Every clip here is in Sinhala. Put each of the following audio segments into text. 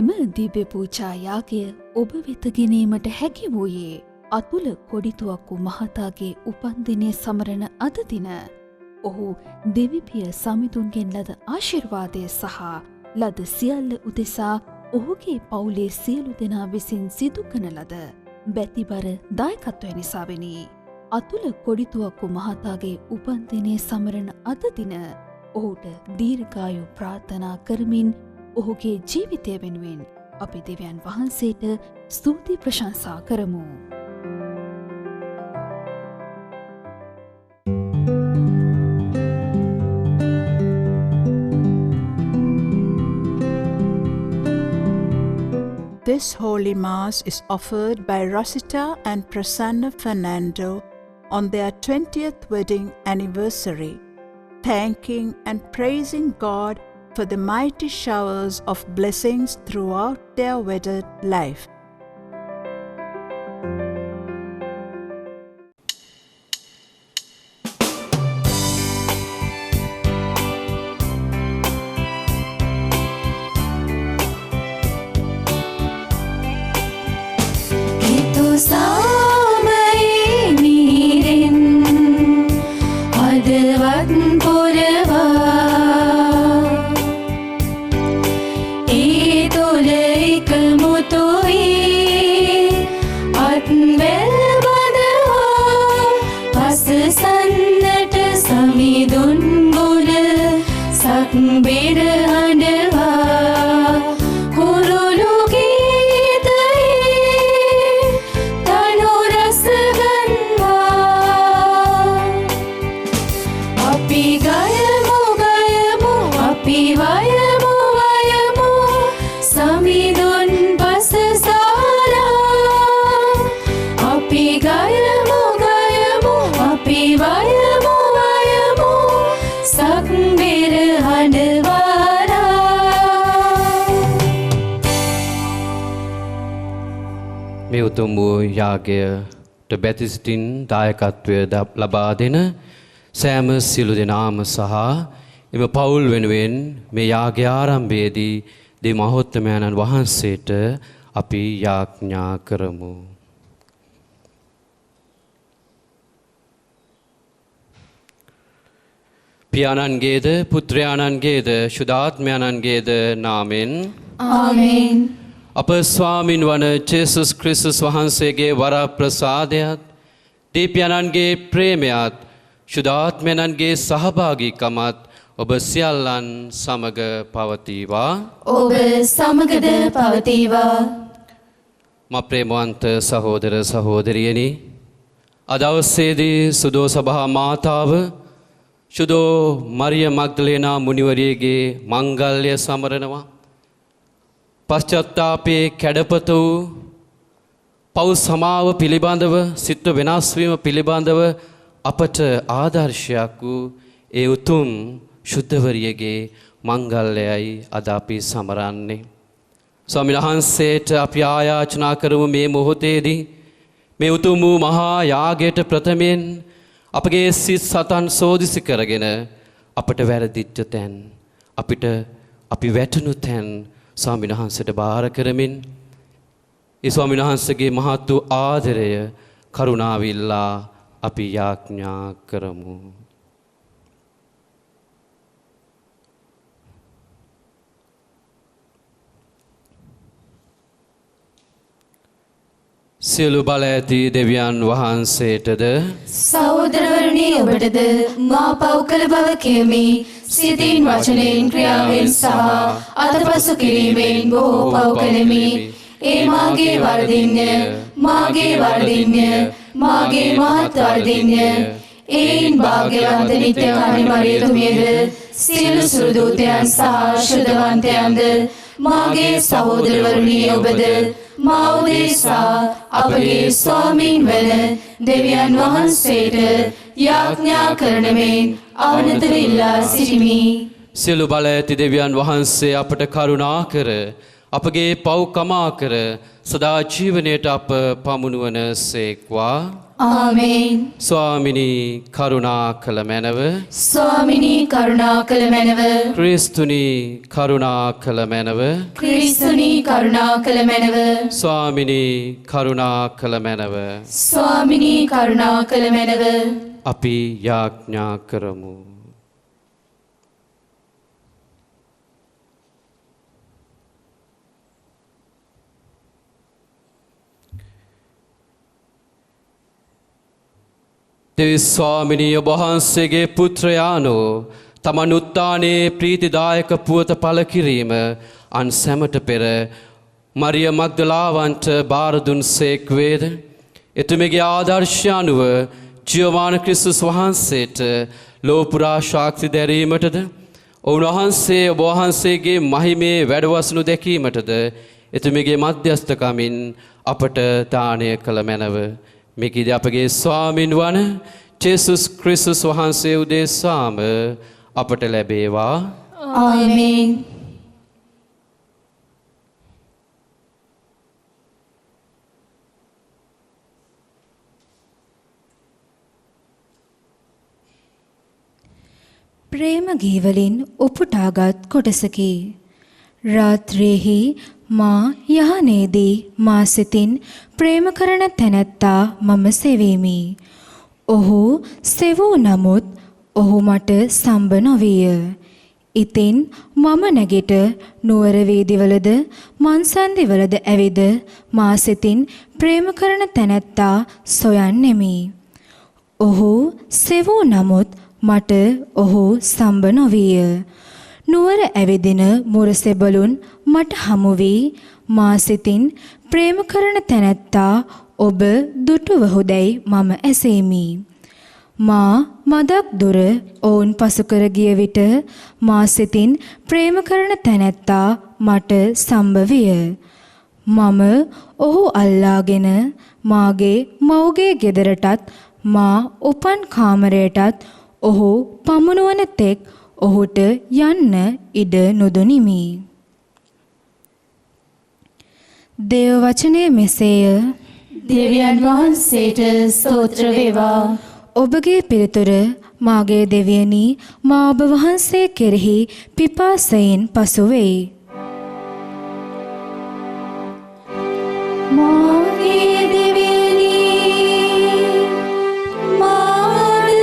මෙම දිව්‍ය පූජා යාගය ඔබ වෙත ගෙනීමට හැකි වූයේ අතුල කොඩිතුවක්කු මහතාගේ උපන්දිනය සමරන අද දින ඔහු දෙවිපිය සමිඳුන්ගෙන් ලද ආශිර්වාදය සහ ලද සියල්ල උදෙසා ඔහුගේ පවුලේ සියලු දෙනා විසින් සිදු කරන ලද බැතිබර දායකත්වය නිසාවෙනි. අතුල කොඩිතුවක්කු මහතාගේ උපන්දිනය සමරන අද දින ඔහුට දීර්ඝායු ප්‍රාර්ථනා කරමින් ඔහුගේ ජීවිතය වෙනුවෙන් අපි දෙවියන් වහන්සේට ස්තුති ප්‍රශංසා කරමු. This Holy Mass is offered by Rosita and Prasanna Fernando on their 20th wedding anniversary, thanking and praising God for the mighty showers of blessings throughout their wedded life. මේ උතුම් වූ යාගයට බැතිසිටින් දායකත්වය ලබා දෙන සෑම සියලු දෙනාම සහ එම පවුල් වෙනුවෙන් මේ යාගය ආරම්භයේදී දෙමහෝත්තමයන්න් වහන්සේට අපි යාඥා කරමු. පියාණන්ගේද පුත්‍රයාණන්ගේද ශුද්ධාත්මයන්ගේද නාමෙන් ආමේන්. අප ස්වාමින් වන ජේසුස් ක්‍රිස්තුස් වහන්සේගේ වරප්‍රසාදයත් දීපයන්න්ගේ ප්‍රේමයත් ශුද්ධාත්මයන්ගේ සහභාගීකමත් ඔබ සියල්ලන් සමග පවතිවා. ඔබ සමගද පවතිවා. මා ප්‍රේමවන්ත සහෝදර සහෝදරියනි, අද දවසේදී සුදෝ සභා මාතාව සුදෝ මරිය මග්දලේනා මුනිවරියගේ මංගල්‍ය සමරනවා. පශ්චාත්තාපයේ කැඩපත වූ පව් සමාව පිළිබඳව සිත වෙනස් වීම පිළිබඳව අපට ආදර්ශයක් වූ ඒ උතුම් ශුද්ධවරියගේ මංගල්‍යයයි අද අපි සමරන්නේ. ස්වාමීන් වහන්සේට අපි ආයාචනා කරමු මේ මොහොතේදී මේ උතුම් වූ මහා යාගයට ප්‍රථමයෙන් අපගේ සිත් සතන් සෝදිසි කරගෙන අපට වැරදිච්ච තැන් අපි වැටුණු තැන් ස්වාමීන් වහන්සේට බාර කරමින් ඒ ස්වාමීන් වහන්සේගේ මහත් වූ ආදරය කරුණාවිල්ලා අපි යාඥා කරමු. සියලු බල ඇති දෙවියන් වහන්සේටද සහෝදරවරුනි ඔබටද මා පව් කළ බව කියමි. සිතින් වචනයෙන් ක්‍රියාවෙන් සහ අතපසු කිරීමෙන් බොහෝ පව් කළෙමි. ඒ මාගේ වරදින්ය, මාගේ මහත් වරදින්ය. ඒන් භාග්‍යවන්ත නිත්‍ය කර්මරියතුමියද සියලු සුදූතයන් සහ ශුද්ධවන්තයන්ද මාගේ සහෝදරවරුනි ඔබද මා උදෙසා අපගේ ස්වාමීන් වන දෙවියන් වහන්සේට යාඥා කරන මෙන් අවනතර ඉල්ලා සිටිමි. සියලු බල ඇති දෙවියන් වහන්සේ අපට කරුණා කර අපගේ පව් කමා කර සදා ජීවනයට අප පමුණුවන සේක්වා. ආමේන්. ස්වාමිනී කරුණා කළ මැනව. ස්වාමිනී කරුණා කළ මැනව. ක්‍රිස්තුනී කරුණා කළ මැනව. ක්‍රිස්තුනී කරුණා කළ මැනව. ස්වාමිනී කරුණා කළ මැනව. ස්වාමිනී කරුණා කළ මැනව. අපි යාඥා කරමු. දෙවි ස්වාමිනී ඔබ වහන්සේගේ පුත්‍රයානෝ තමන් උත්ථානයේ ප්‍රීතිදායක පුවත පළ කිරීම අන් සැමට පෙර මරිය මග්දලාවන්ට බාර දුන්සේක් වේද? එතුමියගේ ආදර්ශය අනුව ජීවමාන ක්‍රිස්තුස් වහන්සේට ලෝපුරා ශාක්ති දැරීමටද ඔවුන්වහන්සේ ඔබ වහන්සේගේ මහිමේ වැඩවසනු දැකීමටද එතුමියගේ මධ්‍යස්ථකමින් අපට දානය කළ මැනව. මේකීද අපගේ ස්වාමින් වන ජේසුස් ක්‍රිස්තුස් වහන්සේ උදෙසාම අපට ලැබේවා. ආමේන්. ප්‍රේම ගීවලින් උපුටාගත් කොටසකි. රාත්‍රියෙහි මා යහනේදී මා සිතින් ප්‍රේම කරන තැනැත්තා මම සෙවීමි. ඔහු සෙවූ නමුත් ඔහු මට සම්බ නොවිය. ඉතින් මම නැගිට නුවර වීදිවලද මන්සන්දිවලද ඇවිද මා සිතින් ප්‍රේම කරන තැනැත්තා සොයන්නෙමි. ඔහු සෙවූ නමුත් මට ඔහු සම්බ නොවිය. නුවර ඇවිදින මුරසෙබළුන් මට හමු වී මා සිතින් ප්‍රේම කරන තැනැත්තා ඔබ දුටුවහුදැයි මම ඇසීමි. මා මදක් දුර ඔවුන් පසු කර ගිය විට මා සිතින් ප්‍රේම කරන තැනැත්තා මට සම්බ විය. මම ඔහු අල්ලාගෙන මාගේ මව්ගේ ගෙදරටත් මා උපන් කාමරයටත් ඔහු පමුණුවන තෙක් ඔහුට යන්න ඉඩ නොදුනිමි. දේව වචනය මෙසේය. දෙවියන් වහන්සේට ස්තෝත්‍ර වේවා. ඔබගේ පිළිතුර මාගේ දෙවියනි මා ඔබ වහන්සේ කෙරෙහි පිපාසයෙන් පසු වෙයි. මාගේ දෙවියනි මාද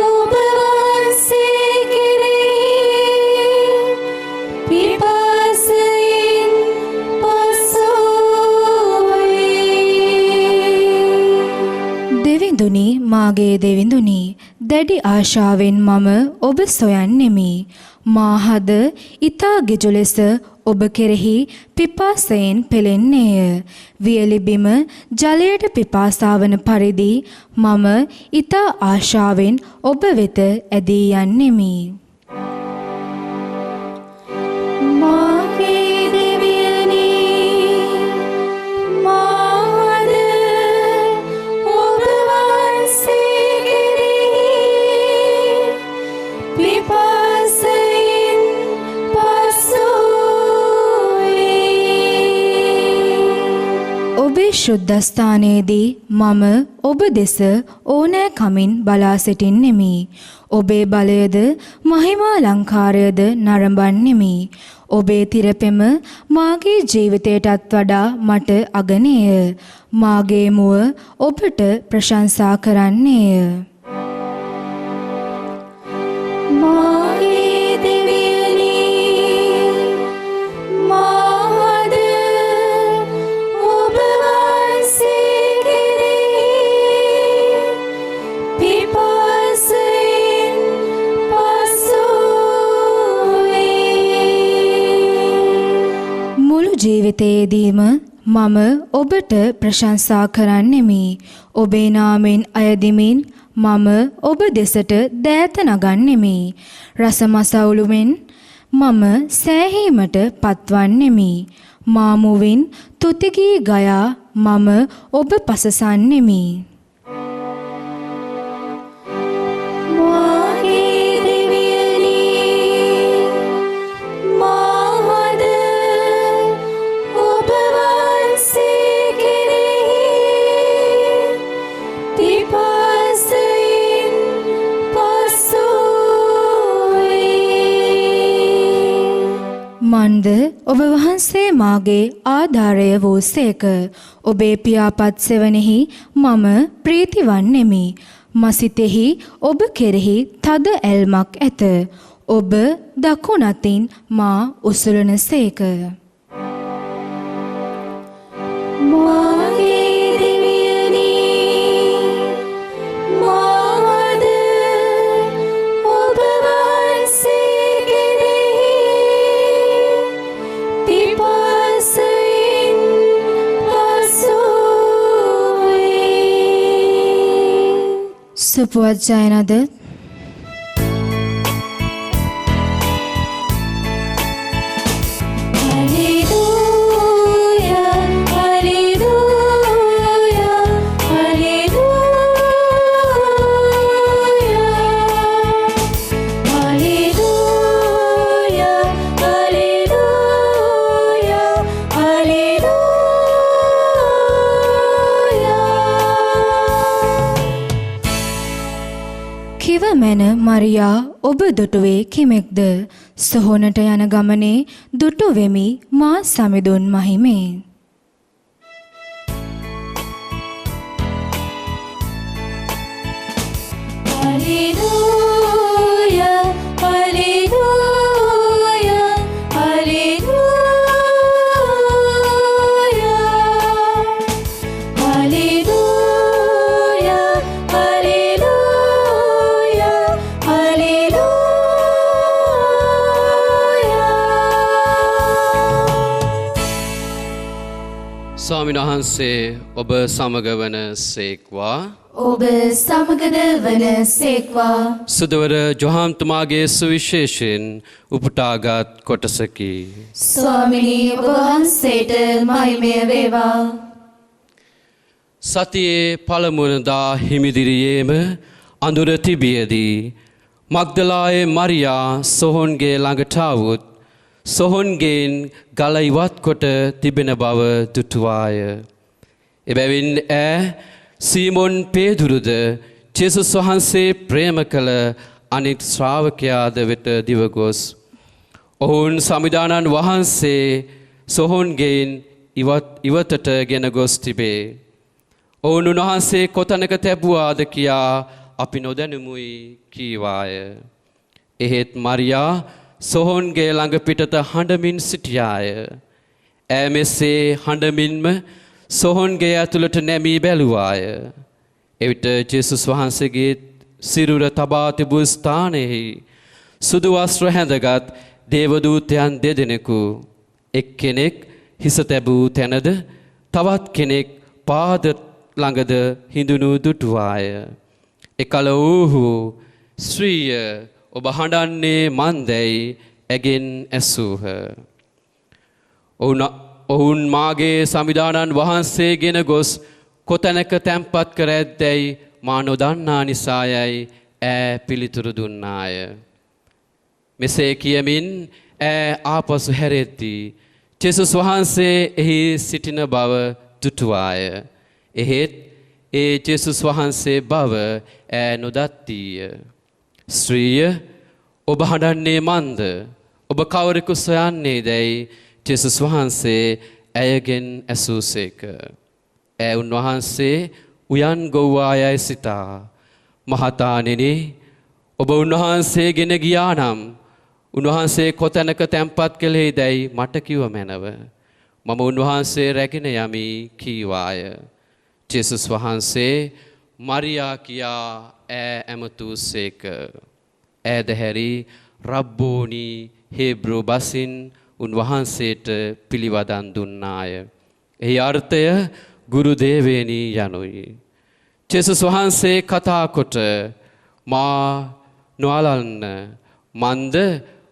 ඔබ වහන්සේ කෙරෙහි පිපාසයෙන් පසු වෙයි. දෙවිඳුනි මාගේ දෙවිඳුනි දැඩි ආශාවෙන් මම ඔබ සොයන්නෙමි. මා හද ඊතා ගිජු ලෙස ඔබ කෙරෙහි පිපාසයෙන් පෙළෙන්නේය. වියලි බිම ජලයට පිපාසාවන පරිදි මම ඊතා ආශාවෙන් ඔබ වෙත ඇදී යන්නෙමි. මාගේ දෙවියනි මාද ඔබ වහන්සේ කෙරෙහි පිපාසයෙන් පසු වෙයි. ඔබේ ශුද්ධස්ථානයේදී මම ඔබ දෙස ඕනෑ කමින් බලා සිටින්නෙමි. ඔබේ බලයද මහිමාලංකාරයද නරඹන්නෙමි. ඔබේ තිරපෙම මාගේ ජීවිතයටත් වඩා මට අගනේය. මාගේ මුව ඔබට ප්‍රශංසා කරන්නේය. මාගේ දෙවියනි මාද ඔබ වහන්සේ කෙරෙහි පිපාසයෙන් පසු වෙයි. මුළු ජීවිතයේදීම මම ඔබට ප්‍රශංසා කරන්නෙමි. ඔබේ නාමෙන් අයදිමින් මම ඔබ දෙසට දෑත නගන්නෙමි. රසමසවුලුමෙන් මම සෑහීමට පත්වන්නෙමි. මාමුවින් තුතිගී ගයා මම ඔබ පසසන්නෙමි. මාගේ දෙවියනි මාද ඔබ වහන්සේ කෙරෙහි ඔබ වහන්සේ මාගේ ආධාරය වූසේක. ඔබේ පියාපත් සෙවණෙහි මම ප්‍රීති වන්නෙමි. මසිතෙහි ඔබ කෙරෙහි තද ඇල්මක් ඇත. ඔබ දකුණතින් මා උසුලනසේක. මාගේ දෙවියනි මාද ඔබ වහන්සේ කෙරෙහි පිපාසයෙන් පසුවේ. සුපුවත් ජයනද මැන මරියා ඔබ දුටුවේ කෙමෙක්ද? සොහොනට යන ගමනේ දුටු වෙමි මා සමිඳුන් මහිමේ. Hallelujah, hallelujah, hallelujah, hallelujah, hallelujah, hallelujah. ස්වාමීන් වහන්සේ ඔබ සමග වන සේක්වා. ඔබ සමගද වන සේක්වා. සුදවර ජොහාම්තුමාගේ සුවිශේෂයෙන් උපුටාගත් කොටසකි. ස්වාමිනී ඔබ වහන්සේට මහිමය වේවා. සතියේ පළමුවනදා හිමිදිරියේම අඳුර තිබියදී මග්දලායේ මරියා සොහොන්ගේ ළඟට આવුත් සොහොන්ගෙන් ගල ඉවත් කොට තිබෙන බව දුටුවාය. එබැවින් සීමොන් පේදුරුද ජේසුස් වහන්සේ ප්‍රේම කළ අනිත් ශ්‍රාවකයාද වෙත දිවගොස් ඔවුන් සමිදානන් වහන්සේ සොහොන්ගෙන් ඉවතට ගෙන ගොස් තිබේ. ඔවුන් උන්වහන්සේ කොතැනක තැබුවාද කියා අපි නොදැනුමුයි කීවාය. එහෙත් මරියා සොහොන්ගේ ළඟ පිටත හඬමින් සිටියාය. ඈ මෙසේ හඬමින්ම සොහොන්ගේ ඇතුළට නැමී බැලුවාය. එවිට ජේසුස් වහන්සේගේ සිරුර තබා තිබූ ස්ථානයෙහි සුදු වස්ත්‍ර හැඳගත් දේවදූතයන් දෙදෙනෙකු එක්කෙනෙක් හිස තැබූ තැනද තවත් කෙනෙක් පාද ළඟද හිඳුණු දුටුවාය. එකල වූහු ශ්‍රීය ඔබ හඬන්නේ මන්දැයි ඇගෙන් ඇසූහ. ඔවුන් මාගේ සමිදානන් වහන්සේ ගෙන ගොස් කොතැනක තැන්පත් කර ඇද්දැයි මා නොදන්නා නිසායයි ඈ පිළිතුරු දුන්නාය. මෙසේ කියමින් ආපසු හැරෙද්දී ජේසුස් වහන්සේ එහි සිටින බව දුටුවාය. එහෙත් ඒ ජේසුස් වහන්සේ බව නොදත්තීය. ශ්‍රීය ඔබ හඬන්නේ මන්ද? ඔබ කවරෙකු සොයන්නේ දැයි ජේසුස් වහන්සේ ඇයගෙන් ඇසූසේක. උන්වහන්සේ උයන් ගොව්වා යයි සිතා මහතාණෙනි ඔබ උන්වහන්සේ ගෙන ගියා නම් උන්වහන්සේ කොතැනක තැන්පත් කළේ දැයි මට කිව මැනව. මම උන්වහන්සේ රැගෙන යමි කීවාය. ජේසුස් වහන්සේ මරියා කියා ඇමතූසේක. ඈදහැරි රබ්බෝනි හේබ්‍රෝ බසින් උන්වහන්සේට පිළිවදන් දුන්නාය. එහි අර්ථය ගුරු දේවේනි යනුයි. ජේසුස් වහන්සේ කතා කොට මා නොඅලන්න මන්ද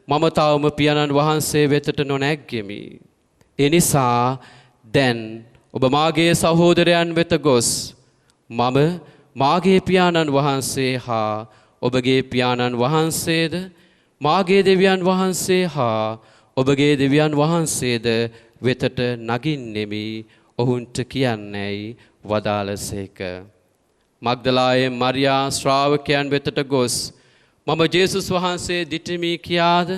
මම තවම පියාණන් වහන්සේ වෙතට නොනැග්ගෙමි. ඒ නිසා දැන් ඔබ මාගේ සහෝදරයන් වෙත ගොස් මම මාගේ පියාණන් වහන්සේ හා ඔබගේ පියාණන් වහන්සේද මාගේ දෙවියන් වහන්සේ හා ඔබගේ දෙවියන් වහන්සේද වෙතට නගින්නෙමි ඔවුන්ට කියන්නේයි වදාළසේක. මග්දලායේ මරියා ශ්‍රාවකයන් වෙතට ගොස් මම ජේසුස් වහන්සේ දිටිමි කියාද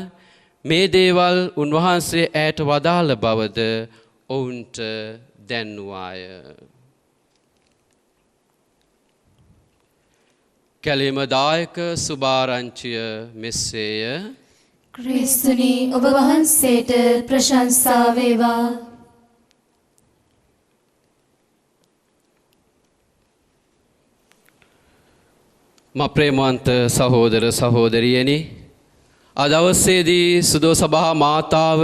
මේ දේවල් උන්වහන්සේ ඈට වදාළ බවද ඔවුන්ට දැන්වාය. කැලීම දායක සුභාරංචිය මෙසේය. ක්‍රිස්තුනි ඔබ වහන්සේට ප්‍රශංසා වේවා. ප්‍රේමවන්ත සහෝදර සහෝදරියනි, අද දවසේදී සුදෝ සභා මාතාව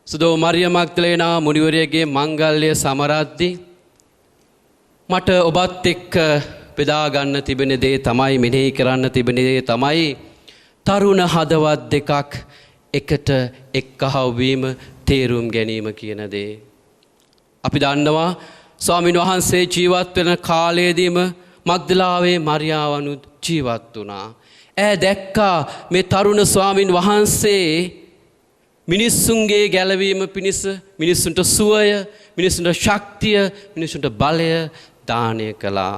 සුදෝ මරියම් මග්දලේනා මුනිවරියගේ මංගල්‍ය සමරද්දී මට ඔබත් එක්ක බෙදා ගන්න තිබෙන දේ තමයි, මෙනෙහි කරන්න තිබෙන දේ තමයි තරුණ හදවත් දෙකක් එකට එක්කහවුවීම, තේරුම් ගැනීම කියන දේ. අපි දන්නවා ස්වාමීන් වහන්සේ ජීවත් වෙන කාලයේදීම මග්දලාවේ මරියාවනු ජීවත් වුණා. ඈ දැක්කා මේ තරුණ ස්වාමින් වහන්සේ මිනිස්සුන්ගේ ගැලවීම පිණිස, මිනිස්සුන්ට සුවය, මිනිස්සුන්ට ශක්තිය, මිනිස්සුන්ට බලය දානය කළා.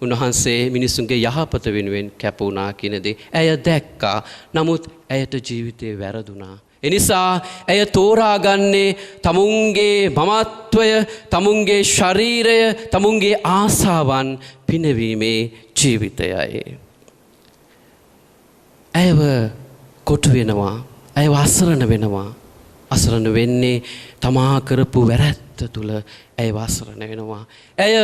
උන්වහන්සේ මිනිස්සුන්ගේ යහපත වෙනුවෙන් කැප වුණා කියන දේ ඇය දැක්කා. නමුත් ඇයට ජීවිතේ වැරදුනා. එනිසා ඇය තෝරාගන්නේ තමුන්ගේ මමත්වය, තමුන්ගේ ශරීරය, තමුන්ගේ ආසාවන් පිනවීමේ ජීවිතයයි. ඇයව කොටු වෙනවා, ඇයව අසරණ වෙනවා. අසරණ වෙන්නේ තමා කරපු වැරැත්ත තුල ඇයව අසරණ වෙනවා. ඇය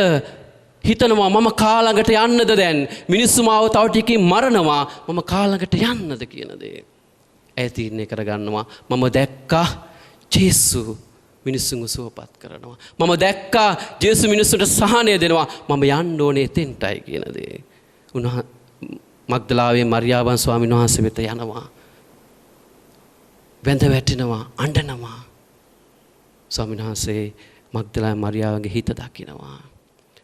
හිතනවා මම කාලඟට යන්නද දැන්, මිනිස්සු මාව තව ටිකකින් මරනවා, මම කාලඟට යන්නද කියන දේ. ඇය තීරණය කරගන්නවා මම දැක්කා ජේසු මිනිස්සුන්ව සුවපත් කරනවා. මම දැක්කා ජේසු මිනිස්සුන්ට සහනය දෙනවා. මම යන්න ඕනේ එතෙන්ටයි කියන දේ. මග්දලාවේ මරියාවන් ස්වාමීන් වහන්සේ වෙත යනවා. වැඳ වැටෙනවා, අඬනවා. ස්වාමීන් වහන්සේ මග්දලාවේ මරියාවන්ගේ හිත දකිනවා.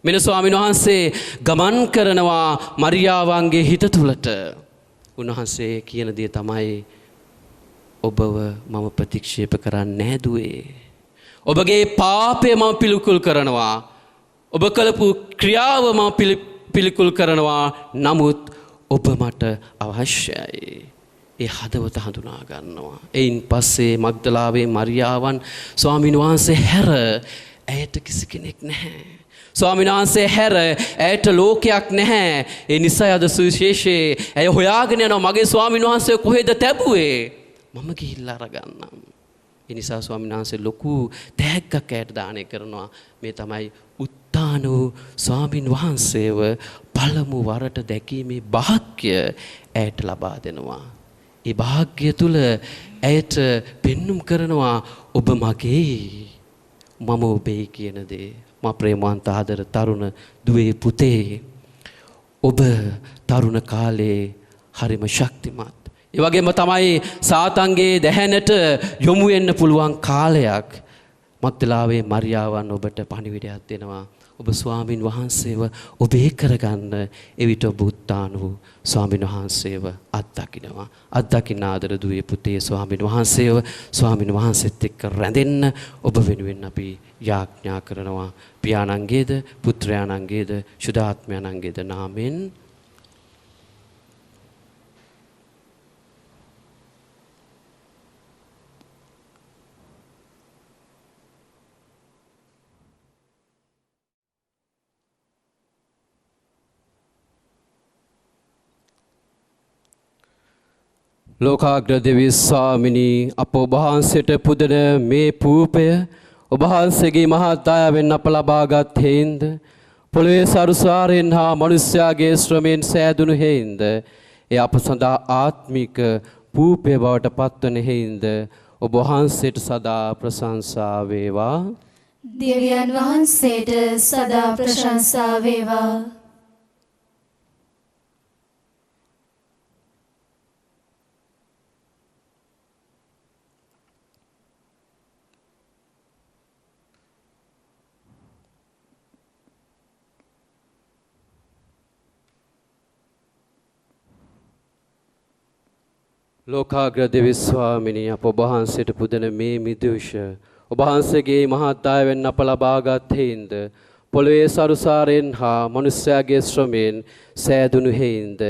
මෙන්න ස්වාමීන් වහන්සේ ගමන් කරනවා මරියාවන්ගේ හිත තුලට. උන්වහන්සේ කියන දේ තමයි ඔබව මම ප්‍රතික්ෂේප කරන්නේ නැහැ දුවේ. ඔබගේ පාපය මම පිළිකුල් කරනවා. ඔබ කළපු ක්‍රියාව මම පිළිකුල් කරනවා. නමුත් ඔබ මට අවශ්‍යයි. ඒ හදවත හඳුනා ගන්නවා. එයින් පස්සේ මග්දලාවේ මරියාවන් ස්වාමීන් වහන්සේ හැර ඇයට කිසි කෙනෙක් නැහැ. ස්වාමීන් වහන්සේ හැර ඇයට ලෝකයක් නැහැ. ඒ නිසා අද සුවිශේෂයේ ඇය හොයාගෙන යනවා මගේ ස්වාමීන් වහන්සේ කොහෙද තැබුවේ? මම ගිහිල්ලා අරගන්නම්. ඒ නිසා ස්වාමීන් වහන්සේ ලොකු තෑග්ගක් ඇයට දානය කරනවා. මේ තමයි උත්තාන වූ ස්වාමීන් වහන්සේව පළමු වරට දැකීමේ වාග්ය ඇයට ලබා දෙනවා. ඒ වාග්ය තුල ඇයට පෙන්눔 කරනවා ඔබ මගේ, මම ඔබේ කියන දේ. මා ප්‍රේමවන්ත ආදර තරුණ දුවේ පුතේ, ඔබ තරුණ කාලේ හරිම ශක්තිමත්. ඒ වගේම තමයි සාතන්ගේ දැහැනට යොමු වෙන්න පුළුවන් කාලයක්. මග්දලාවේ මරියාවන් ඔබට පණිවිඩයක් දෙනවා. ඔබ ස්වාමින් වහන්සේව ඔබේ කරගන්න. එවිට ඔබ උත්තාන වූ ස්වාමින් වහන්සේව අත්දකින්නවා. අත්දකින්න ආදර දුවේ පුතේ ස්වාමින් වහන්සේව, ස්වාමින් වහන්සේත් එක්ක රැඳෙන්න ඔබ වෙනුවෙන් අපි යාඥා කරනවා. පියාණන්ගේද පුත්‍රයාණන්ගේද ශුද්ධාත්මයාණන්ගේද නාමෙන්. ලෝකාග්‍ර දෙවි ස්වාමිනී, අප ඔබ වහන්සේට පුදන මේ පූපය ඔබ වහන්සේගේ මහත් දයාවෙන් අප ලබාගත් හේින්ද, පොළොවේ සරුසාරයෙන් හා මනුෂ්‍යයාගේ ශ්‍රමයෙන් සෑදුණු හේින්ද, ඒ අප සඳහා ආත්මික පූපය බවට පත්වන හේින්ද ඔබ වහන්සේට සදා ප්‍රශංසා වේවා. දෙවියන් වහන්සේට සදා ප්‍රශංසා වේවා. ලෝකාග්‍ර දෙවි ස්වාමිනී, අප ඔබ වහන්සේට පුදන මේ මිදුෂ ඔබ වහන්සේගේ මහත් දයාවෙන් අප ලබාගත් හේින්ද, පොළොවේ සරුසාරයෙන් හා මනුෂ්‍යයාගේ ශ්‍රමයෙන් සෑදුණු හේින්ද,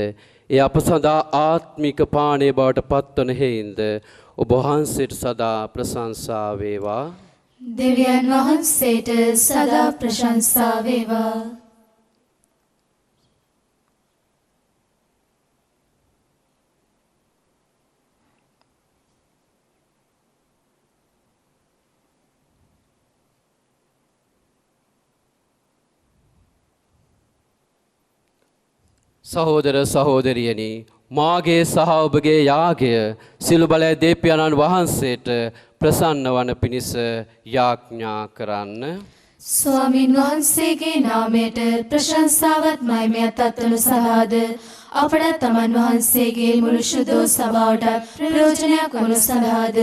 ඒ අප සඳහා ආත්මික පානය බවට පත්වන හේින්ද ඔබ වහන්සේට සදා ප්‍රශංසා වේවා. දෙවියන් වහන්සේට සදා ප්‍රශංසා වේවා. සහෝදර සහෝදරියනි, මාගේ සහ ඔබගේ යාගය සිළු බලය දේපියාණන් වහන්සේට ප්‍රසන්න වන පිණිස යාඥා කරන්න. ස්වාමින් වහන්සේගේ නාමයට ප්‍රශංසාවත් මහිමයත් අත්වනු සලාද අපට තමන් වහන්සේගේ මුළු ශුද්ධ සභාවට ප්‍රයෝජනයක් වනු සලාද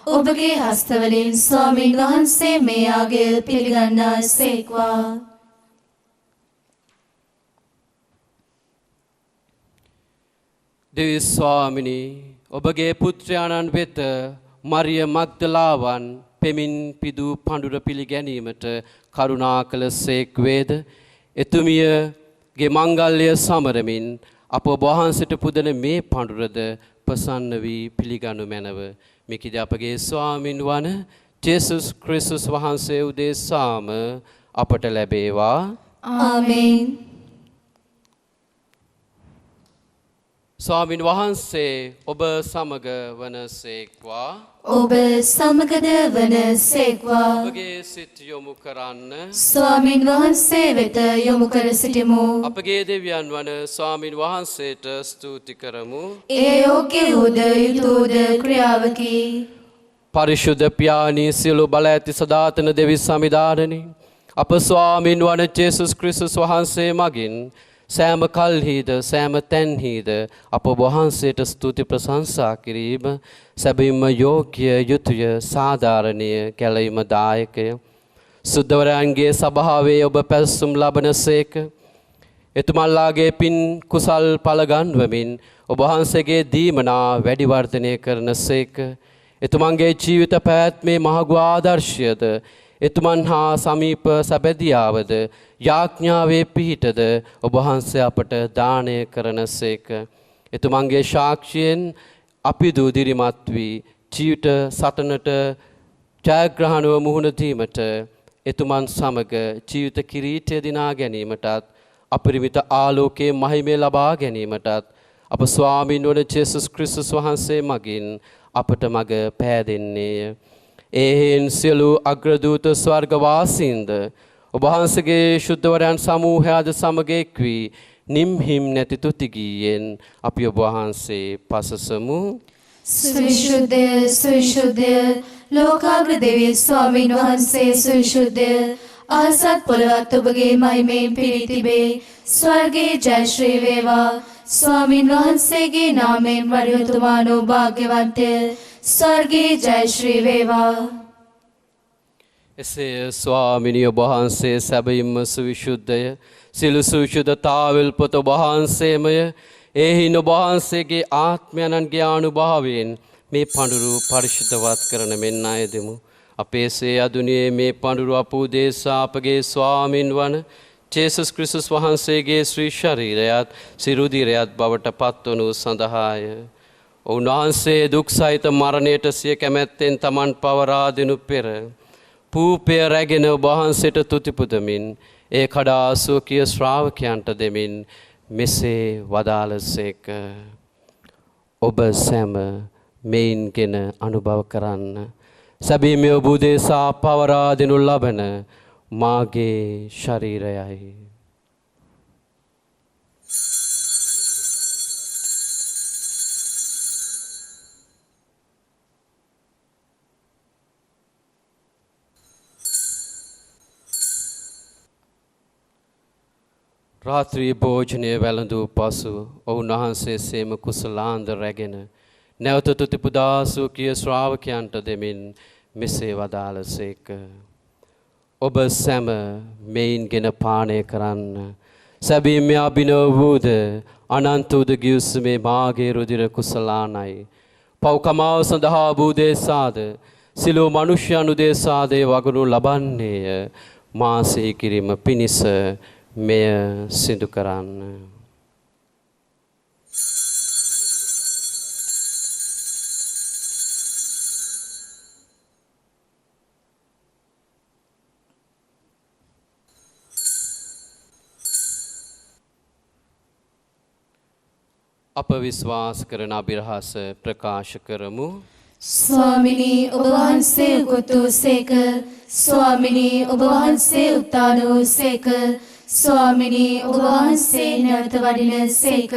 ඔබගේ හස්තවලින් ස්වාමින් වහන්සේ මේ යාගය පිළිගන්නා සේක්වා. දෙවි ස්වාමිනී, ඔබගේ පුත්‍රයාණන් වෙත මරිය මග්දලාවන් පෙමින් පිදූ පඬුර පිළිගැනීමට කරුණා කළ සේක් වේද. එතුමියගේ මංගල්‍ය සමරමින් අප ඔබ වහන්සේට පුදන මේ පඬුරද ප්‍රසන්න වී පිළිගනු මැනව. මිකිද අපගේ ස්වාමින් වන ජේසුස් ක්‍රිස්තුස් වහන්සේ උදෙසාම අපට ලැබේවා. ආමේන්. ස්වාමින් වහන්සේ ඔබ සමග වනසේක්වා. ඔබ සමගද වනසේක්වා. ඔබගේ සිත යොමු කරන්න. ස්වාමින් වහන්සේ වෙත යොමු කර සිටිමු. අපගේ දෙවියන් වන ස්වාමින් වහන්සේට ස්තුති කරමු. ඒ යෝග්‍ය වූද යුතුද ක්‍රියාවකි. පරිශුද්ධ පියාණී සියලු බල ඇති සදාතන දෙවි සමිධානනි, අප ස්වාමින් වන ජේසුස් ක්‍රිස්තුස් වහන්සේ මගින් සෑම කල්හිද සෑම තැන්හිද අප වහන්සේට ස්තුති ප්‍රශංසා කිරීම සැබවින්ම යෝග්‍ය යුතුය සාධාරණය කැලීම දායකය. සුද්ධවරයන්ගේ සභාවේ ඔබ පැසුම් ලබන සේක. එතුමල්ලාගේ පින් කුසල් පලගන්වමින් ඔබ වහන්සේගේ දීමනා වැඩිවර්ධනය කරන සේක. එතුමන්ගේ ජීවිත පැවැත්මේ මහඟු ආදර්ශයද එතුමන් හා සමීප සැබැදියාවද යාඥාවේ පිහිටද ඔබ වහන්සේ අපට දානය කරන සේක. එතුමන්ගේ සාක්ෂියෙන් අපි දුදිරිමත් වී ජීවිත සටනට ජයග්‍රහණව මුහුණ දීමට එතුමන් සමග ජීවිත කිරීටය දිනා ගැනීමටත් අපරිමිත ආලෝකයේ මහිමය ලබා ගැනීමටත් අප ස්වාමීන් වන ජේසුස් ක්‍රිස්තුස් වහන්සේ මගින් අපට මඟ පෑදෙන්නේය. එහෙන් සියලු අග්‍රදූත ස්වර්ගවාසීන්ද ඔබ වහන්සේගේ ශුද්ධවරයන් සමූහයාද සමග එක් වී නිම්හිම් නැති තුති ගීයෙන් අපි ඔබ වහන්සේ පසසමු. සවිශුද්ධ සවිශුද්ධ ලෝකාග්‍ර දෙවියන් ස්වාමීන් වහන්සේ සවිශුද්ධ ආසත් පොළවත් ඔබගේ මහිමෙන් පිරී තිබේ. ස්වර්ගයේ ජය ශ්‍රී වේවා. ස්වාමීන් වහන්සේගේ නාමයෙන් වඩියුතුමානෝ භාග්‍යවන්තය. ස්වර්ගයේ ජය ශ්‍රී වේවා. එසේ ස්වාමිනී ඔබ වහන්සේ සැබවින්ම සවිශුද්ධය. සියලු සවිශුද්ධතාවල් පොත ඔබ වහන්සේමය. එහින් ඔබ වහන්සේගේ ආත්මයන්ගේ අනුභවයෙන් මේ පඬුරු පරිශුද්ධවත් කරන මෙන් අයදෙමු. අපේ සේ අදුනියේ මේ පඬුරු අප උදෙසා අපගේ ස්වාමින් වන ජේසුස් ක්‍රිස්තුස් වහන්සේගේ ශ්‍රී ශරීරයත් සිරුදිරයත් බවට පත්වනු සඳහාය. උන්වහන්සේ දුක් සහිත මරණයට සිය කැමැත්තෙන් තමන් පවරා දෙනු පෙර පූපය රැගෙන ඔබ වහන්සේට තුති පුදමින් ඒ කඩා සුවකීය ශ්‍රාවකයන්ට දෙමින් මෙසේ වදාළසේක. ඔබ සැම මෙයින්ගෙන අනුභව කරන්න. සැබීම ඔබ උදෙසා පවරා දෙනු ලබන මාගේ ශරීරයයි. රාත්‍රී භෝජනය වැළඳූ පසු ඔවුන්වහන්සේ සේම කුසලාන්ද රැගෙන නැවත තුති පුදා සුවකීය ශ්‍රාවකයන්ට දෙමින් මෙසේ වදාළසේක. ඔබ සැම මෙයින්ගෙන පානය කරන්න. සැබීම අභිනව වූද අනන්ත උදගියුස්මේ මාගේ රුධිර කුසලානයි. පව්කමාව සඳහා වූදේසාද සිලෝ මනුෂ්‍යයන් උදෙසාදේ වගනු ලබන්නේය. මා සිහි කිරීම පිණිස මෙය සිදු කරන්න. අප විශ්වාස කරන අභිරහස ප්‍රකාශ කරමු. ස්වාමිනී ඔබ වහන්සේ උතුසේක ස්වාමිනී ඔබ වහන්සේ උත්තානෝසේක ස්වාමිනී ඔබ වහන්සේ නැවත වඩිනසේක.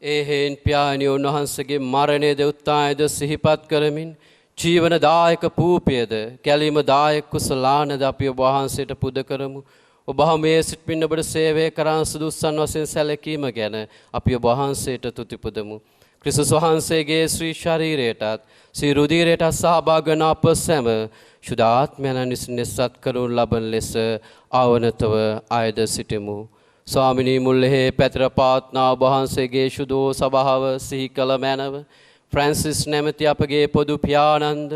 ඒ හේන් පියාණිය උන්වහන්සේගේ මරණයද උත්ථානයද සිහිපත් කරමින් ජීවනදායක පූපයද කැලීමදායක කුසලානද අපි ඔබ වහන්සේට පුද කරමු. ඔබ මේ සිටමින් ඔබට සේවය කරන සුදුස්සන් වශයෙන් සැලකීම ගැන අපි ඔබ වහන්සේට තුති පුදමු. ක්‍රිස්තුස් වහන්සේගේ ශ්‍රී ශරීරයටත් ශ්‍රී රුධිරයටත් සහභාගී වන අප සැම ශුද්ධාත්මයන් විසින් සත් කරනු ලබන ලෙස ආවනතව ආයද සිටෙමු. ස්වාමිනී මුල්ලෙහි පැතර පාත්නා ඔබ වහන්සේගේ ශුද්ධෝ සභාව සිහි කළ මැනව ෆ්‍රැන්සිස් නැමැති අපගේ පොදු පියාණන්ද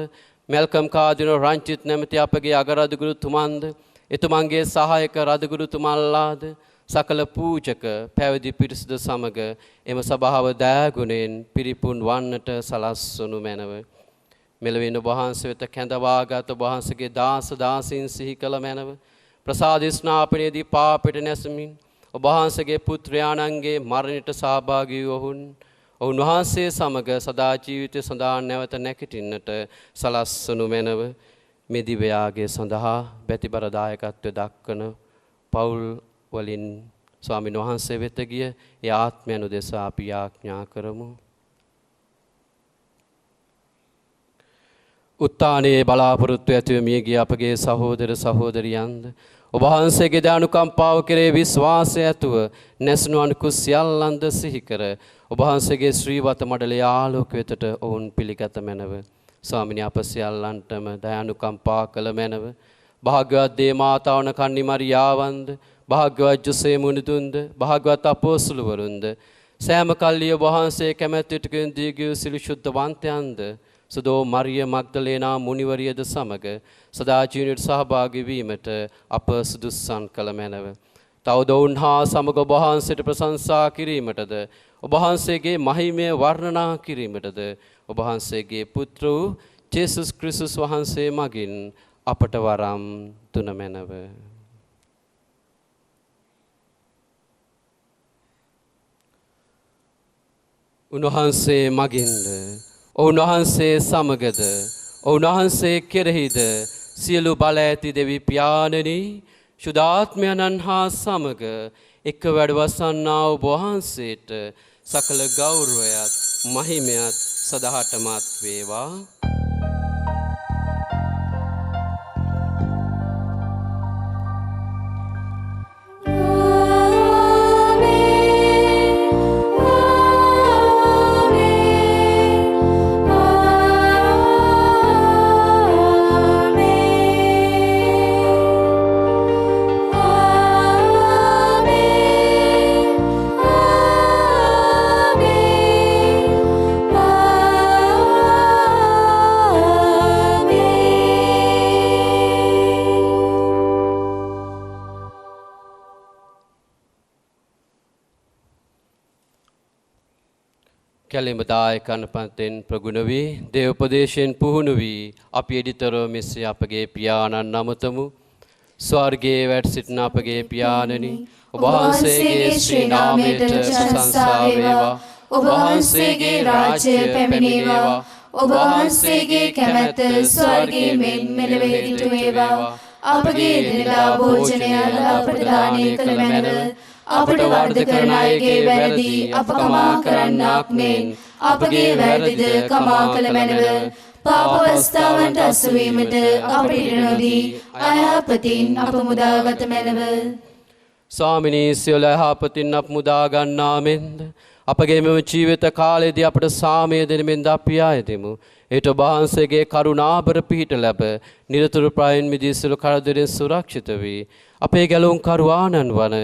මෙල්කම් කාදින රංචිත් නැමැති අපගේ අගරදුගුරුතුමන්ද එතුමන්ගේ සහායක රදුගුරුතුමන්ලාද සකල පූජක පැවිදි පිරිසද සමග එම සභාව දයාගුණයෙන් පිරිපුන් වන්නට සලස්වනු මැනව. මෙලොවින් ඔබ වහන්සේ වෙත කැඳවාගත් ඔබ වහන්සේගේ දාස දාසීන් සිහි කළ මැනව ප්‍රසාද ස්නාපනයේදී පාපෙට නැසමින් ඔබ වහන්සේගේ පුත්‍රයාණන්ගේ මරණයට සහභාගී වූ ඔවුන් වහන්සේ සමග සදා ජීවිතය සඳහා නැවත නැගිටින්නට සලස්වනු මැනව. මේ දිව්‍ය යාගය සඳහා බැතිබර දායකත්වය දක්වන පවුල් වලින් ස්වාමීන් වහන්සේ වෙත ගිය ඒ ආත්මයන් උදෙසා අපි යාඥා කරමු. උත්තානයේ බලාපොරොත්තු ඇතිව මිය ගිය අපගේ සහෝදර සහෝදරියන්ද ඔබ වහන්සේගේ දානුකම්පාව කෙරේ විශ්වාසය ඇතුව නැසුණු අනුකුස් සියල්ලන්ද සිහි කර ඔබ වහන්සේගේ ශ්‍රීවත මඩලේ ආලෝක වෙතට ඔවුන් පිළිගත මැනව. ස්වාමිනී අප සියල්ලන්ටම දයානුකම්පා කළ මැනව. භාග්‍යවත් දේ මාතාවන කන්නි මරියාවන්ද භාග්‍යවත් ජොසේ මුනිදුන්ද භාග්‍යවත් අපෝස්තලවරුන්ද සෑම කල්ලිය ඔබ වහන්සේ කැමැත්තට දී ගිය සිළු ශුද්ධවන්තයන්ද සදෝ මරිය මග්දලේනා මුනිවරියද සමග සදා ජීවිතයට සහභාගී වීමට අප සුදුස්සන් කළ මැනව. තවද ඔවුන් හා සමග ඔබ වහන්සේට ප්‍රශංසා කිරීමටද ඔබ වහන්සේගේ මහිමය වර්ණනා කිරීමටද ඔබ වහන්සේගේ පුත්‍ර වූ ජේසුස් ක්‍රිස්තුස් වහන්සේ මගින් අපට වරම් දුන මැනව. උන්වහන්සේ මගින්ද ඔවුන්වහන්සේ සමගද ඔවුන්වහන්සේ කෙරෙහිද සියලු බල ඇති දෙවි පියාණනි ශුද්ධාත්මයන්න් හා සමග එක් වැඩවසන්නා ඔබ වහන්සේට සකල ගෞරවයත් මහිමයත් සදහටමත් වේවා. කැලෙමදායකන් පන්තෙන් ප්‍රගුණ වී දේවෝපදේශයෙන් පුහුණු වී අපි එඩිතරව මෙසේ අපගේ පියාණන් නමතමු. ස්වර්ගයේ වැඩ සිටින අපගේ පියාණනි ඔබ වහන්සේගේ ශ්‍රී නාමයට ප්‍රශංසා වේවා. ඔබ වහන්සේගේ රාජ්‍ය පැමිණේවා. ඔබ වහන්සේගේ කැමැත්ත ස්වර්ගයේ මෙන් මෙලොවේ සිදු වේවා. අපගේ දිනදා භෝජනය අපට දානය කළ මැනව. අපට වර්ධ කරන අයගේ වැරදි අප කමා කරන්නාක් මෙන් අපගේ වැරදිද කමා කළ මැනව. පාපවස්ථාවන්ට අසුවීමට අපට ඉඩ නොදී අයහපතින් අප මුදාගත මැනව. ස්වාමිනී සියලු යහපතින් අප මුදා ගන්නා මෙන්ද අපගේ මෙම ජීවිත කාලයේදී අපට සාමය දෙන මෙන්ද අපි ආයතෙමු. ඒට ඔබ වහන්සේගේ කරුණාබර පිහිට ලැබ නිරතුරු ප්‍රායන් මිදී සියලු කරදරෙන් සුරක්ෂිත වී අපේ ගැලවුම් කරුවාණන් වන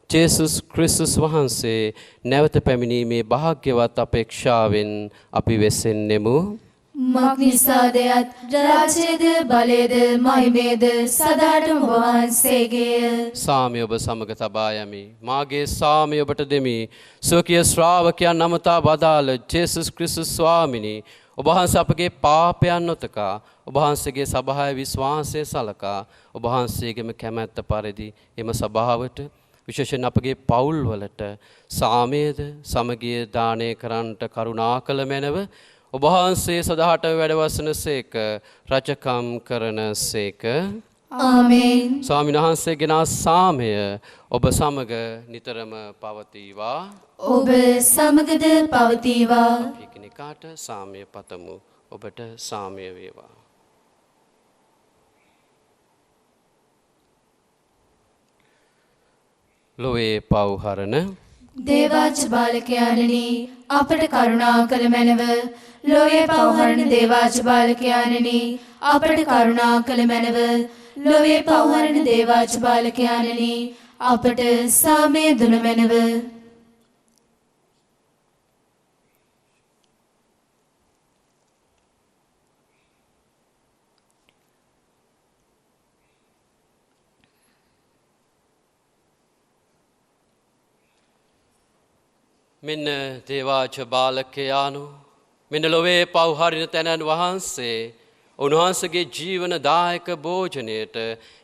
ජේසුස් ක්‍රිස්තුස් වහන්සේ නැවත පැමිණීමේ භාග්‍යවත් අපේක්ෂාවෙන් අපි වෙසෙන්නෙමු. මක්නිසාදයත් රාජ්‍යද බලයද මහිමේද සදාටම වහන්සේගේය. සාමය ඔබ සමග තබා යමි. මාගේ සාමය ඔබට දෙමි. ස්වකීය ශ්‍රාවකයන් නමතා වදාළ ජේසුස් ක්‍රිස්තුස් ස්වාමිනී ඔබ වහන්සේ අපගේ පාපයන් නොතකා ඔබ වහන්සේගේ සභාවේ විශ්වාසය සලකා ඔබ වහන්සේගේම කැමැත්ත පරිදි එම සභාවට විශේෂයෙන් අපගේ පවුල් වලට සාමයේද සමගිය දානය කරන්නට කරුණා කළ මැනව ඔබ වහන්සේ සදාටම වැඩවසනසේක රජකම් කරනසේක. ආමේන්. ස්වාමීන් වහන්සේගේ සාමය ඔබ සමග නිතරම පවතිවා. ඔබ සමගද පවතිවා. එකිනෙකාට සාමය පතමු. ඔබට සාමය වේවා. ලොවේ පව්හරණ දේවාච බාලකයාණනි අපට කරුණා කළ මැනව. ලොවේ පව්හරණ දේවාච බාලකයාණනි අපට කරුණා කළ මැනව. ලොවේ පව්හරණ දේවාච බාලකයාණනි අපට සාමය දුන මැනව. මෙන්න දේවාච බාලකයාණෝ මෙන්න ලොවේ පව්හරින තැනන් වහන්සේ උන්වහන්සේගේ ජීවන දායක භෝජනයට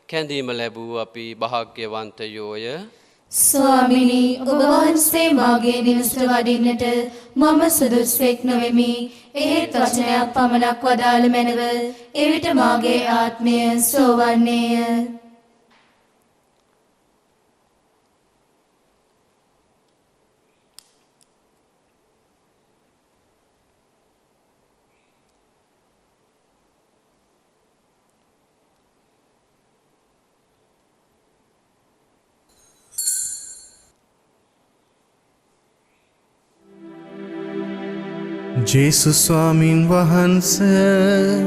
කැඳීම ලැබූ අපි භාග්‍යවන්තයෝය. ස්වාමිනී ඔබ වහන්සේ මාගේ නිවසට වඩින්නට මම සුදුස්සෙක් නොවෙමි. එහෙත් වචනයක් පමණක් වදාළ මැනව. එවිට මාගේ ආත්මය සෝවන්නේය. ජේසුස් ස්වාමීන් වහන්සේ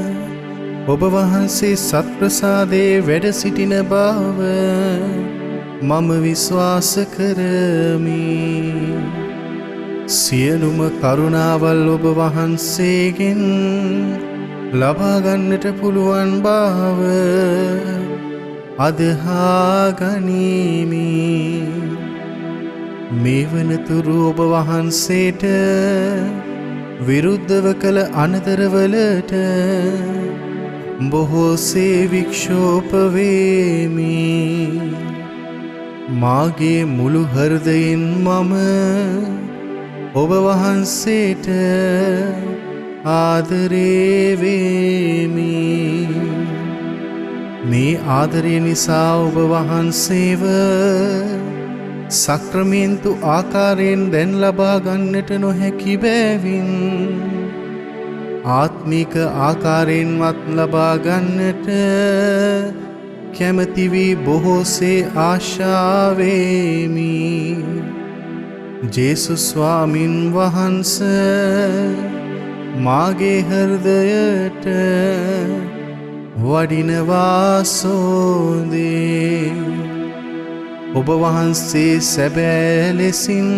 ඔබ වහන්සේ සත්ප්‍රසාදයේ වැඩ සිටින බව මම විශ්වාස කරමි. සියලුම කරුණාවල් ඔබ වහන්සේගෙන් ලබා ගන්නට පුළුවන් බව අදහා ගනිමි. මේ වනතුරු ඔබ වහන්සේට විරුද්ධව කළ අනතරවලට බොහෝසේ වික්ෂෝප වේමි. මාගේ මුළු හෘදයෙන් මම ඔබ වහන්සේට ආදරේ වේමි. මේ ආදරය නිසා ඔබ වහන්සේව සක්‍රමේන්තු ආකාරයෙන් දැන් ලබා ගන්නට නොහැකි බැවින් ආත්මික ආකාරයෙන්වත් ලබා ගන්නට කැමති වී බොහෝසේ ආශාවෙමි. ජේසුස් ස්වාමින් වහන්සේ මාගේ හෘදයට වඩිනවා සෝදේ. ඔබ වහන්සේ සැබෑ ලෙසින්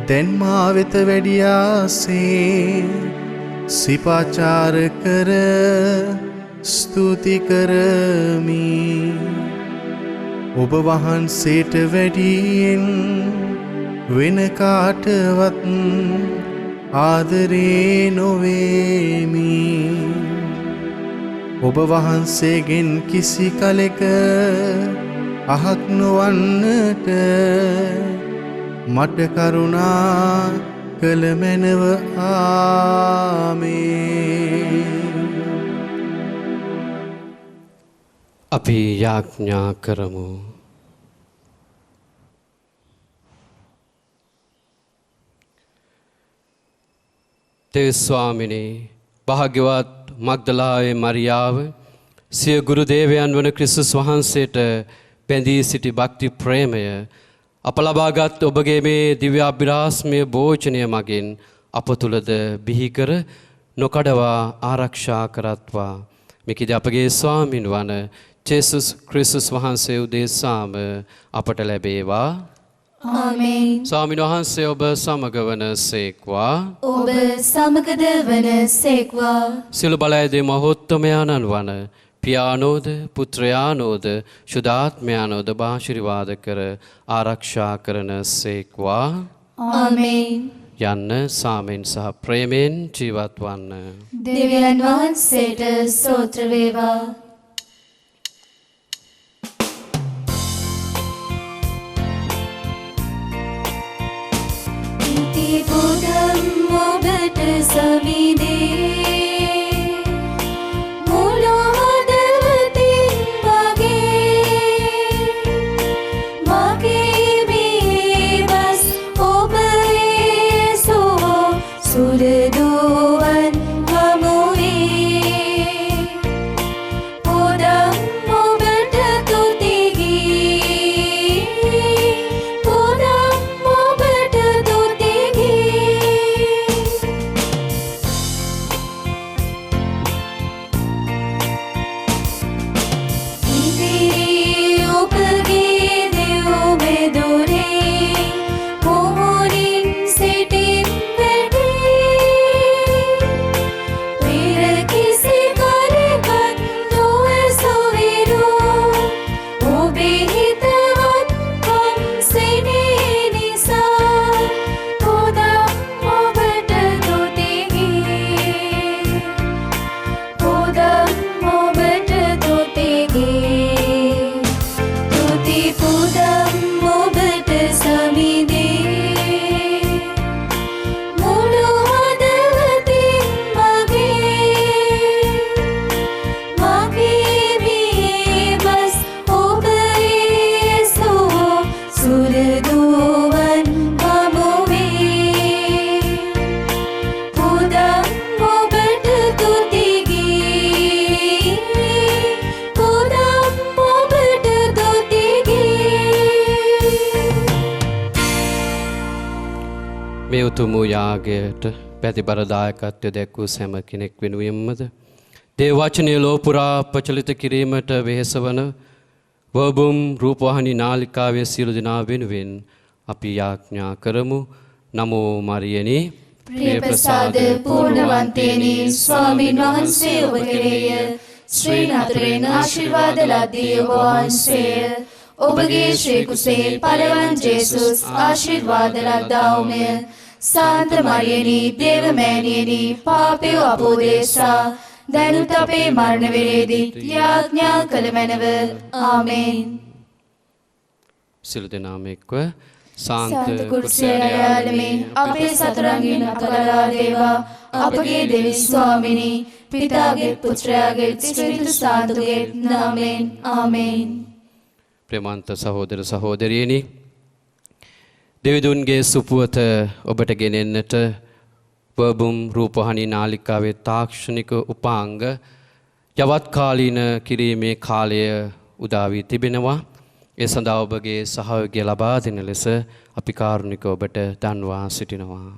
දැන් මා වෙත වැඩියාසේ සිපාචාර කර ස්තුති කරමි. ඔබ වහන්සේට වැඩියෙන් වෙන කාටවත් ආදරේ නොවේමි. ඔබ වහන්සේගෙන් කිසි කලෙක අහක් නොවන්නට මට කරුණා කළ මැනව. ආමේන්. අපි යාඥා කරමු. තේ ස්වාමිනේ භාග්‍යවත් මග්දලාවේ මරියාව සිය ගුරු දේවයන් වන ක්‍රිස්තුස් වහන්සේට පැඳී සිටි භක්ති ප්‍රේමය අප ලබාගත් ඔබගේ මේ දිව්‍ය අභිරහස්මය භෝජනය මගින් අප තුළද බිහි කර නොකඩවා ආරක්ෂා කරත්වා. මෙකිද අපගේ ස්වාමින් වන ජේසුස් ක්‍රිස්තුස් වහන්සේ උදෙසාම අපට ලැබේවා. ආමේන්. ස්වාමීන් වහන්සේ ඔබ සමග වන සේක්වා. ඔබ සමගද වන සේක්වා. සියලු බලයදී මහෝත්තමයාණන් වන පියානෝද පුත්‍රයානෝද ශුද්ධාත්මයානෝද ආශිර්වාද කර ආරක්ෂා කරන සේක්වා. ආමේන්. යන්න සාමෙන් සහ ප්‍රේමෙන් ජීවත් වන්න. දෙවියන් වහන්සේට ස්තෝත්‍ර වේවා. පුදම් ඔබට සමිදේ මුළු හදවතින් මගේ මේ බස් ඔබ යේසුෝ සුරදුවන් හමුවේ පුදම් ඔබට තුති ගී පුදම් ඔබට තුති ගී ඉදිරි ඔබගේ දෙව් මෙදුරේ මුහුණින් සිටින් වැඩේ පෙර කිසි කලෙකත් නොඇසුවිරු ඔබේ හිතවත්කම් සෙනෙහ නිසා පුදම් ඔබට තුති ගී පුදම් ඔබට තුති ගී තුති පුදම් ඔබට සමිදේ මුළු හදවතින් මගේ මේ බස් ඔබ යේසුෝ සුරදුවන් හමුවේ පුදම් ඔබට තුති ගී පුදම් ඔබට තුති ගී මේ උතුම් වූ යාගයට පැතිබර දායකත්වය දැක්වූ සෑම කෙනෙක් වෙනුවෙන්මද දේව වචනය ලෝපුරා ප්‍රචලිත කිරීමට වෙහෙස වන වබුම් රූපවාහිනී නාලිකාවේ සියලු දෙනා වෙනුවෙන් අපි යාඥා කරමු. නමෝ මරියනි ප්‍රිය ප්‍රසාද පූර්ණවන්තේනි ස්වාමීන් වහන්සේ ඔබ කෙරෙහිය ශ්‍රී නතරෙන් ආශිර්වාද ලද්දී ඔබ වහන්සේය ඔබගේ ශ්‍රී කුසේ පළවන් ජේසුස් ආශිර්වාද ලද්දාවුමය සාන්ත මරියනි දේව මෑණියනි පාපය අපෝදේශා දැනුත් අපේ මරණ වේලේදී යාඥා කළ මැනව ආමේන් සියලු දෙනාම එක්ව සාන්ත සාන්ත කුර්සිය යාලමේ අපේ සතරංගින් අපකලා දේවා අපගේ දෙවි ස්වාමිනී පිතාගේ පුත්‍රයාගේ ස්ත්‍රීතු සාන්තුගේ නාමයෙන් ආමේන් ප්‍රේමන්ත සහෝදර සහෝදරියනි දෙවිදුන්ගේ සුපුවත ඔබට ගෙනෙන්නට වබුම් රූපවාහිනී නාලිකාවේ තාක්ෂණික උපාංග යවත්කාලීන කිරීමේ කාලය උදා වී තිබෙනවා. ඒ සඳහා ඔබගේ සහයෝගය ලබා දෙන ලෙස අපි කාරුණික ඔබට දන්වා සිටිනවා.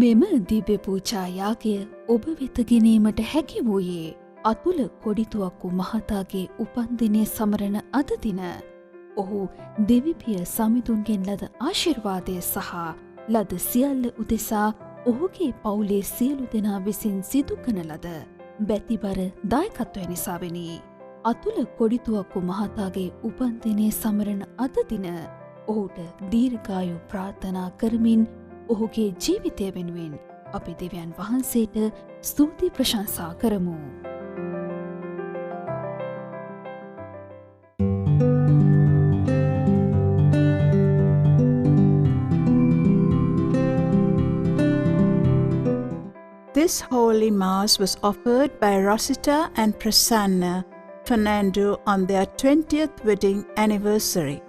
මෙම දිව්‍ය පූජා යාගය ඔබ වෙත ගෙනීමට හැකි වූයේ අතුල කොඩිතුවක්කු මහතාගේ උපන්දිනය සමරන අද දින ඔහු දෙවිපිය සමිතුන්ගෙන් ලද ආශිර්වාදය සහ ලද සියල්ල උදෙසා ඔහුගේ පවුලේ සියලු දෙනා විසින් සිදු කන ලද බැතිබර දායකත්වය නිසාවෙනි. අතුල කොඩිතුවක්කු මහතාගේ උපන්දිනය සමරන අද දින ඔහුට දීර්ඝායු ප්‍රාර්ථනා කරමින් ඔහුගේ ජීවිතය වෙනුවෙන් අපි දෙවියන් වහන්සේට ස්තුති ප්‍රශංසා කරමු. This Holy Mass was offered by Rosita and Prasanna Fernando on their 20th wedding anniversary,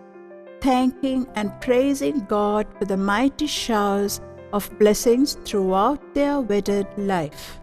thanking and praising God for the mighty showers of blessings throughout their wedded life.